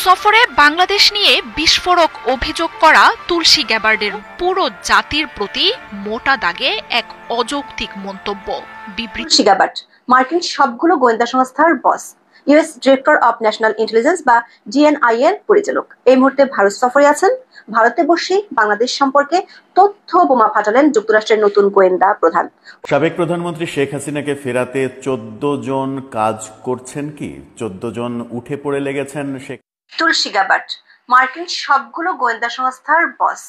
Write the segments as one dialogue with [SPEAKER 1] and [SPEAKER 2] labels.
[SPEAKER 1] সফরে বাংলাদেশ নিয়ে বিস্ফোরক অভিযোগ করা তুলসী গ্যাবার্ডের পুরো জাতির প্রতি মোটা দাগে এক অযৌক্তিক মন্তব্য।
[SPEAKER 2] তুলসী গ্যাবার্ড মার্কিন সবগুলো গোয়েন্দা সংস্থার boss, US director of national intelligence বা ডিএনআই এর পরিচালক। এই মুহূর্তে ভারত সফরে আছেন। ভারতে বসেই বাংলাদেশ সম্পর্কে তথ্য বোমা ফাটালেন যুক্তরাষ্ট্রের নতুন গোয়েন্দা প্রধান।
[SPEAKER 3] সাবেক প্রধানমন্ত্রী শেখ হাসিনাকে ফেরাতে 14 জন কাজ করছেন কি? 14 জন উঠে পড়ে লেগেছেন।
[SPEAKER 2] তুলসী গ্যাবার্ড মার্কিন সবগুলো গোয়েন্দা সংস্থার boss,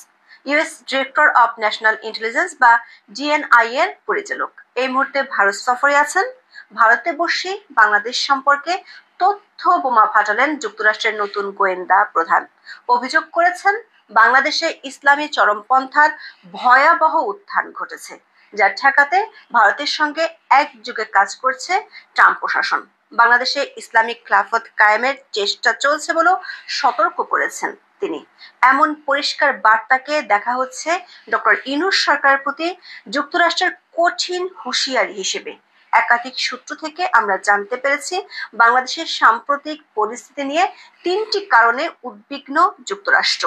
[SPEAKER 2] US director of national intelligence বা ডিএনআই এর পরিচালক। এই মুহূর্তে ভারত সফরে আছেন। ভারতে বসেই বাংলাদেশ সম্পর্কে তথ্য বোমা ফাটালেন যুক্তরাষ্ট্রের নতুন গোয়েন্দা প্রধান। অভিযোগ করেছেন বাংলাদেশে ইসলামী চরমপন্থার ভয়াবহ উত্থান ঘটেছে, যা ঠেকাতে ভারতের সঙ্গে একযোগে কাজ করছে ট্রাম্প প্রশাসন। বাংলাদেশে ইসলামিক খিলাফত কায়েমের চেষ্টা চলছে বলেও সতর্ক করেছেন তিনি। এমন পরিষ্কার বার্তাকে দেখা হচ্ছে ডক্টর ইউনূস সরকারের প্রতি যুক্তরাষ্ট্রের কঠিন হুঁশিয়ারি হিসেবে। একাধিক সূত্র থেকে আমরা জানতে পেরেছি বাংলাদেশের সাম্প্রতিক পরিস্থিতি নিয়ে 3টি কারণে উদ্বিগ্ন যুক্তরাষ্ট্র।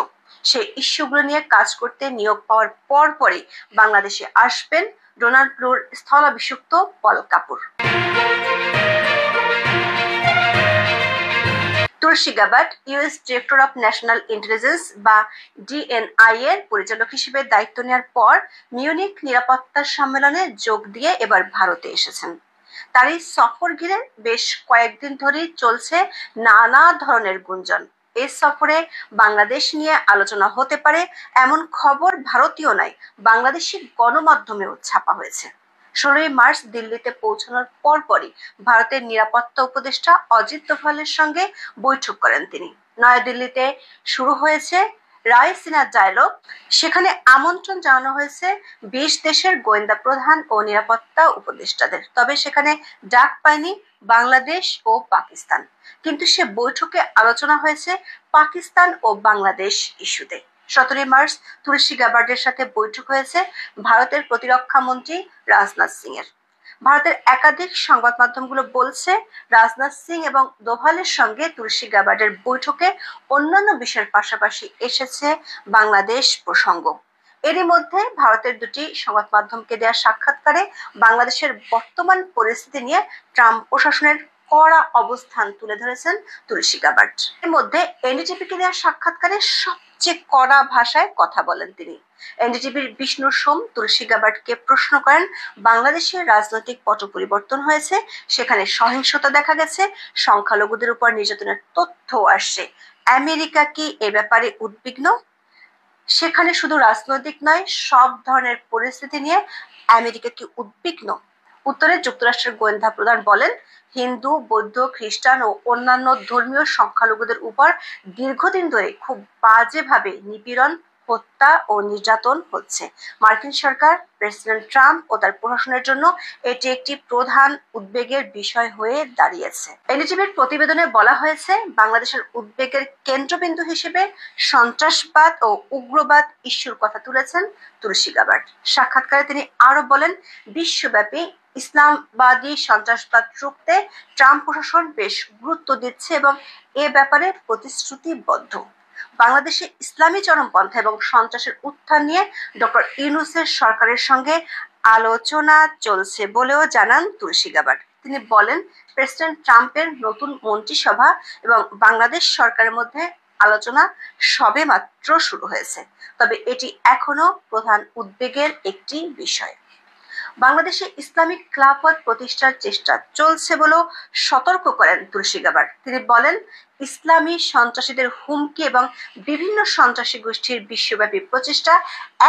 [SPEAKER 2] সেই ইস্যুগুলো নিয়ে কাজ করতে নিয়োগ পাওয়ার পরপরই বাংলাদেশে আসবেন ডোনাল্ড স্থলাভিষিক্ত Paul Kapur. Tulsi Gabbard US director of national intelligence বা ডিএনআই এর পরিচালক হিসেবে দায়িত্ব নেওয়ার পর মিউনিক নিরাপত্তা সম্মেলনে যোগ দিয়ে এবার ভারতে এসেছেন। তার এই সফর ঘিরে বেশ কয়েকদিন ধরেই চলছে নানা ধরনের গুঞ্জন। এই সফরে বাংলাদেশ নিয়ে আলোচনা হতে পারে এমন খবর ভারতীয় নয়, বাংলাদেশি গণমাধ্যমেও ছাপা হয়েছে। 16ই মার্চ দিল্লিতে পৌঁছানোর পরপরই ভারতের নিরাপত্তা উপদেষ্টা অজিত দোভালের সঙ্গে বৈঠক করেন তিনি। নয়াদিল্লিতে শুরু হয়েছে রায়সিনা ডায়ালগ। সেখানে আমন্ত্রণ জানানো হয়েছে 20 দেশের গোয়েন্দা প্রধান ও নিরাপত্তা উপদেষ্টাদের। তবে সেখানে ডাক পায়নি বাংলাদেশ ও পাকিস্তান, কিন্তু সে বৈঠকে আলোচনা হয়েছে পাকিস্তান ও বাংলাদেশ ইস্যুতে। 17ই মার্চ তুলসী গ্যাবার্ডের সাথে বৈঠক হয়েছে ভারতের প্রতিরক্ষা মন্ত্রী রাজনাথ সিং এর। ভারতের একাধিক সংবাদ মাধ্যমগুলো বলছে রাজনাথ সিং এবং দোভালের সঙ্গে তুলসী গ্যাবার্ডের বৈঠকে অন্যান্য বিষয়ের পাশাপাশি এসেছে বাংলাদেশ প্রসঙ্গ। এরই মধ্যে ভারতের 2টি সংবাদ মাধ্যমকে দেওয়া সাক্ষাৎকারে বাংলাদেশের বর্তমান পরিস্থিতি নিয়ে ট্রাম্প প্রশাসনের কড়া অবস্থান তুলে ধরেছেন তুলসী গ্যাবার্ড। এর মধ্যে এনডিটিভিকে দেওয়া সাক্ষাৎকারে সবচেয়ে কড়া ভাষায় কথা বলেন তিনি। এনডিটিভির বিষ্ণু সোম তুলসী গ্যাবার্ডকে প্রশ্ন করেন, বাংলাদেশের রাজনৈতিক পট পরিবর্তন হয়েছে, সেখানে সহিংসতা দেখা গেছে, সংখ্যালঘুদের উপর নির্যাতনের তথ্য আসছে। আমেরিকা কি এ ব্যাপারে উদ্বিগ্ন? সেখানে শুধু রাজনৈতিক নয়, সব ধরনের পরিস্থিতি নিয়ে আমেরিকা কি উদ্বিগ্ন? উত্তরে যুক্তরাষ্ট্রের গোয়েন্দা প্রধান বলেন, হিন্দু, বৌদ্ধ, খ্রিস্টান ও অন্যান্য ধর্মীয় সংখ্যালঘুদের উপর দীর্ঘদিন ধরে খুব বাজেভাবে নিপীড়ন, হত্যা ও নির্যাতন হচ্ছে। মার্কিন সরকার, প্রেসিডেন্ট ট্রাম্প ও তার প্রশাসনের জন্য এটি একটি প্রধান উদ্বেগের বিষয় হয়ে দাঁড়িয়েছে। এনডিটিভির প্রতিবেদনে বলা হয়েছে, বাংলাদেশের উদ্বেগের কেন্দ্রবিন্দু হিসেবে সন্ত্রাসবাদ ও উগ্রবাদ ইস্যুর কথা তুলেছেন তুলসী গ্যাবার্ড। সাক্ষাৎকারে তিনি আরো বলেন, বিশ্বব্যাপী ইসলামবাদী সন্ত্রাসবাদ রুখতে ট্রাম্প প্রশাসন বেশ গুরুত্ব দিচ্ছে এবং এ ব্যাপারে প্রতিশ্রুতিবদ্ধ। বাংলাদেশে ইসলামী চরমপন্থা এবং সন্ত্রাসের উত্থান নিয়ে ডক্টর ইউনূসের সরকারের সঙ্গে আলোচনা চলছে বলেও জানান তুলসী গ্যাবার্ড। তিনি বলেন, প্রেসিডেন্ট ট্রাম্পের নতুন মন্ত্রিসভা এবং বাংলাদেশ সরকারের মধ্যে আলোচনা সবেমাত্র শুরু হয়েছে, তবে এটি এখনো প্রধান উদ্বেগের একটি বিষয়। বাংলাদেশে ইসলামিক খিলাফত প্রতিষ্ঠার চেষ্টা চলছে বলেও সতর্ক করেন তুলসী গ্যাবার্ড। তিনি বলেন, ইসলামী সন্ত্রাসীদের হুমকি এবং বিভিন্ন সন্ত্রাসী গোষ্ঠীর বিশ্বব্যাপী প্রচেষ্টা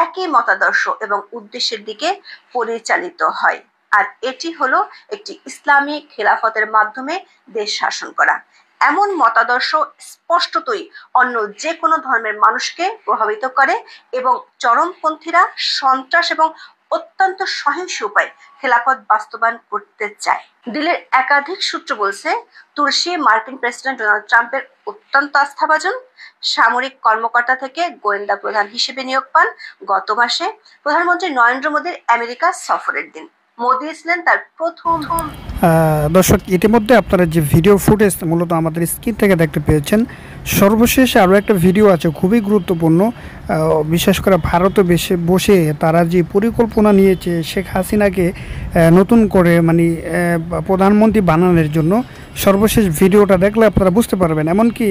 [SPEAKER 2] একই মতাদর্শ এবং উদ্দেশ্যের দিকে পরিচালিত হয়, আর এটি হলো একটি ইসলামী খিলাফতের মাধ্যমে দেশ শাসন করা। এমন মতাদর্শ স্পষ্টতই অন্য যে কোনো ধর্মের মানুষকে প্রভাবিত করে এবং চরমপন্থীরা সন্ত্রাস এবং অত্যন্ত সহিংস উপায়ে খেলাফত বাস্তবায়ন করতে চায়। দিল্লির একাধিক সূত্র বলছে, তুলসী মার্কিন প্রেসিডেন্ট ডোনাল্ড ট্রাম্পের অত্যন্ত আস্থাভাজন। সামরিক কর্মকর্তা থেকে গোয়েন্দা প্রধান হিসেবে নিয়োগ পান গত মাসে প্রধানমন্ত্রী নরেন্দ্র মোদীর আমেরিকা সফরের দিন। মোদী ছিলেন তার প্রথম
[SPEAKER 4] দর্শক, ইতিমধ্যে আপনারা যে ভিডিও ফুটেজ মূলত আমাদের স্ক্রিন থেকে দেখতে পেয়েছেন, সর্বশেষে আরও একটা ভিডিও আছে খুবই গুরুত্বপূর্ণ। বিশেষ করে ভারতে বসে তারা যে পরিকল্পনা নিয়েছে শেখ হাসিনাকে নতুন করে প্রধানমন্ত্রী বানানোর জন্য, সর্বশেষ ভিডিওটা দেখলে আপনারা বুঝতে পারবেন। এমনকি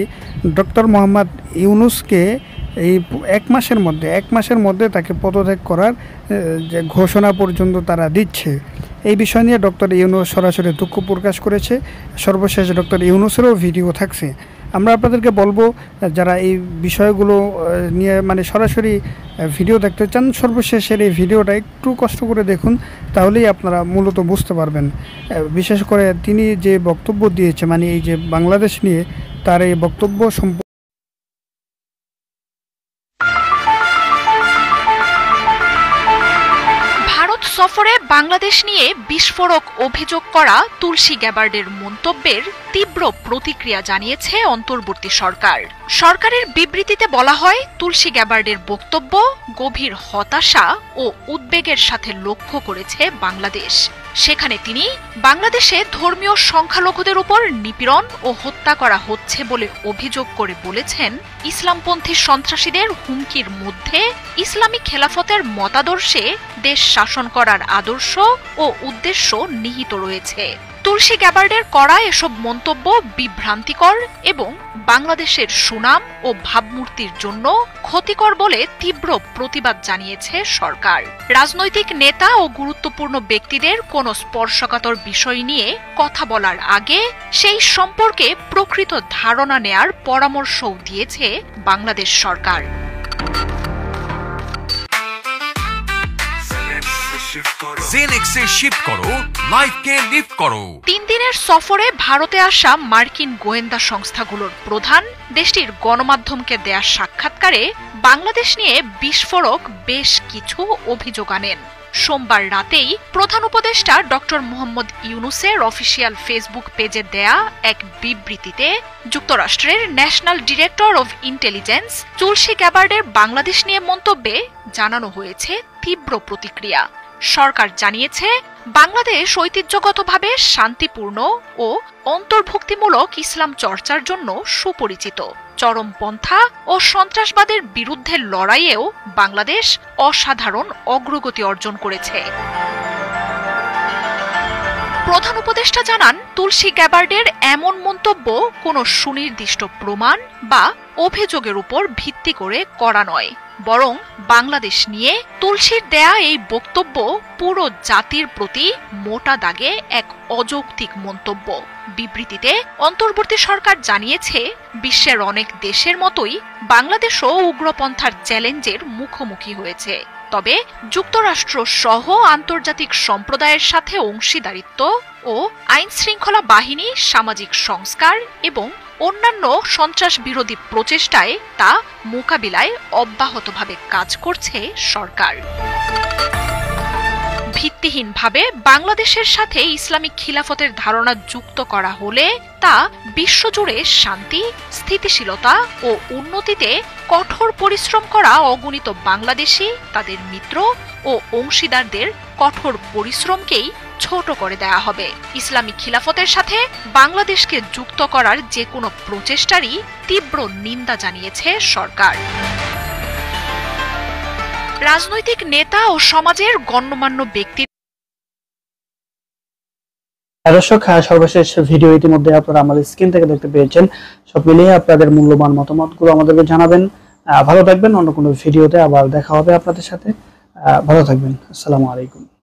[SPEAKER 4] ডক্টর মোহাম্মদ ইউনূসকে এই এক মাসের মধ্যে তাকে পদত্যাগ করার যে ঘোষণা পর্যন্ত তারা দিচ্ছে। এই বিষয় নিয়ে ডক্টর ইউনূস সরাসরি দুঃখ প্রকাশ করেছে। সর্বশেষ ডক্টর ইউনূসেরও ভিডিও থাকছে। আমরা আপনাদেরকে বলবো, যারা এই বিষয়গুলো নিয়ে সরাসরি ভিডিও দেখতে চান, সর্বশেষের এই ভিডিওটা একটু কষ্ট করে দেখুন, তাহলেই আপনারা মূলত বুঝতে পারবেন। বিশেষ করে তিনি যে বক্তব্য দিয়েছে, এই যে বাংলাদেশ নিয়ে তার এই বক্তব্য
[SPEAKER 1] সফরে বাংলাদেশ নিয়ে বিস্ফোরক অভিযোগ করা তুলসী গ্যাবার্ডের মন্তব্যের তীব্র প্রতিক্রিয়া জানিয়েছে অন্তর্বর্তী সরকার। সরকারের বিবৃতিতে বলা হয়, তুলসী গ্যাবার্ডের বক্তব্য গভীর হতাশা ও উদ্বেগের সাথে লক্ষ্য করেছে বাংলাদেশ। সেখানে তিনি বাংলাদেশে ধর্মীয় সংখ্যালঘুদের উপর নিপীড়ন ও হত্যা করা হচ্ছে বলে অভিযোগ করে বলেছেন, ইসলামপন্থী সন্ত্রাসীদের হুমকির মধ্যে ইসলামী খেলাফতের মতাদর্শে দেশ শাসন করার আদর্শ ও উদ্দেশ্য নিহিত রয়েছে। তুলসী গ্যাবার্ডের করা এসব মন্তব্য বিভ্রান্তিকর এবং বাংলাদেশের সুনাম ও ভাবমূর্তির জন্য ক্ষতিকর বলে তীব্র প্রতিবাদ জানিয়েছে সরকার। রাজনৈতিক নেতা ও গুরুত্বপূর্ণ ব্যক্তিদের কোনো স্পর্শকাতর বিষয় নিয়ে কথা বলার আগে সেই সম্পর্কে প্রকৃত ধারণা নেয়ার পরামর্শও দিয়েছে বাংলাদেশ সরকার।
[SPEAKER 5] জেনেক্সে শিফট করো, লাইফকে লিফট করো।
[SPEAKER 1] 3 দিনের সফরে ভারতে আসা মার্কিন গোয়েন্দা সংস্থাগুলোর প্রধান দেশটির গণমাধ্যমকে দেয়া সাক্ষাৎকারে বাংলাদেশ নিয়ে বিস্ফোরক বেশ কিছু অভিযোগ আনেন। সোমবার রাতেই প্রধান উপদেষ্টা ডক্টর মোহাম্মদ ইউনূসের অফিসিয়াল ফেসবুক পেজে দেয়া এক বিবৃতিতে যুক্তরাষ্ট্রের ন্যাশনাল ডিরেক্টর অব ইন্টেলিজেন্স তুলসী গ্যাবার্ডের বাংলাদেশ নিয়ে মন্তব্যে জানানো হয়েছে তীব্র প্রতিক্রিয়া। সরকার জানিয়েছে, বাংলাদেশ ঐতিহ্যগতভাবে শান্তিপূর্ণ ও অন্তর্ভুক্তিমূলক ইসলাম চর্চার জন্য সুপরিচিত। চরমপন্থা ও সন্ত্রাসবাদের বিরুদ্ধে লড়াইয়েও বাংলাদেশ অসাধারণ অগ্রগতি অর্জন করেছে। প্রধান উপদেষ্টা জানান, তুলসী গ্যাবার্ডের এমন মন্তব্য কোনো সুনির্দিষ্ট প্রমাণ বা অভিযোগের উপর ভিত্তি করে করা নয়, বরং বাংলাদেশ নিয়ে তুলসীর দেয়া এই বক্তব্য পুরো জাতির প্রতি মোটা দাগে এক অযৌক্তিক মন্তব্য। বিবৃতিতে অন্তর্বর্তী সরকার জানিয়েছে, বিশ্বের অনেক দেশের মতোই বাংলাদেশও উগ্রপন্থার চ্যালেঞ্জের মুখোমুখি হয়েছে। তবে যুক্তরাষ্ট্র সহ আন্তর্জাতিক সম্প্রদায়ের সাথে অংশীদারিত্ব ও আইন শৃঙ্খলা বাহিনী, সামাজিক সংস্কার এবং অন্যান্য সন্ত্রাস বিরোধী প্রচেষ্টায় তা মোকাবিলায় অব্যাহতভাবে কাজ করছে সরকার। ভিত্তিহীনভাবে বাংলাদেশের সাথে ইসলামিক খিলাফতের ধারণা যুক্ত করা হলে তা বিশ্বজুড়ে শান্তি, স্থিতিশীলতা ও উন্নতিতে কঠোর পরিশ্রম করা অগণিত বাংলাদেশি, তাদের মিত্র ও অংশীদারদের কঠোর পরিশ্রমকেই ছোট করে দেয়া হবে। ইসলামিক খিলাফতের সাথে বাংলাদেশকে যুক্ত করার যে কোনো প্রচেষ্টারই তীব্র নিন্দা জানিয়েছে সরকার। রাজনৈতিক নেতা ও সমাজের গণ্যমান্য ব্যক্তি।
[SPEAKER 4] দর্শক, সর্বশেষ ভিডিও ইতিমধ্যে আপনারা আমাদের স্ক্রিন থেকে দেখতে পেয়েছেন। সব মিলিয়ে আপনাদের মূল্যবান মতামতগুলো আমাদেরকে জানাবেন। ভালো থাকবেন। অন্য কোনো ভিডিওতে আবার দেখা হবে আপনাদের সাথে। ভালো থাকবেন। আসসালামু আলাইকুম।